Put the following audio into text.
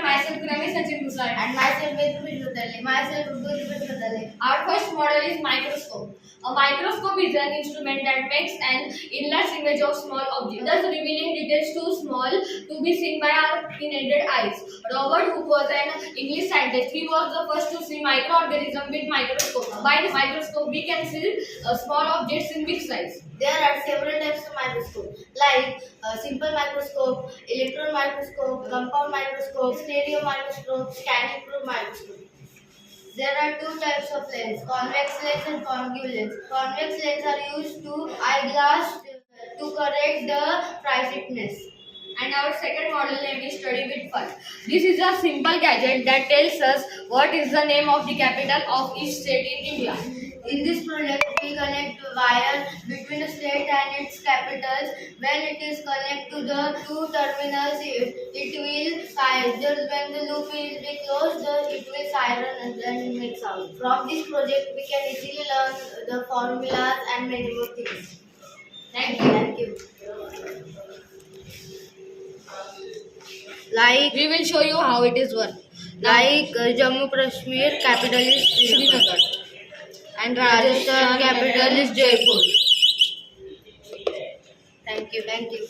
myself Kramit. And myself Ved Kramit. Myself Rugved. Our first model is microscope. A microscope is an instrument that makes an enlarged image of small objects, thus revealing details too small to be seen by our unaided eyes. Robert Hooke was an English scientist. He was the first to see microorganisms with microscope. By the microscope, we can see small objects in big size. There are several types of microscope, like simple microscope, electron microscope, compound microscope, stereo microscope, scanning probe microscope. There are two types of lens, convex lens and concave lens. Convex lens are used to eyeglass to correct the brightness. And our second model name is Study with Fun. This is a simple gadget that tells us what is the name of the capital of each state in India. In this project, we connect wire between a state and its capitals. When it is connected to the two terminals, it will fire. Just when the loop will be closed, it will siren and then make sound. From this project, we can easily learn the formulas and many more things. Thank you. Thank you. Like We will show you how it is work. Jammu Kashmir, capital is Srinagar. and Rajasthan, capital is Jaipur. Thank you.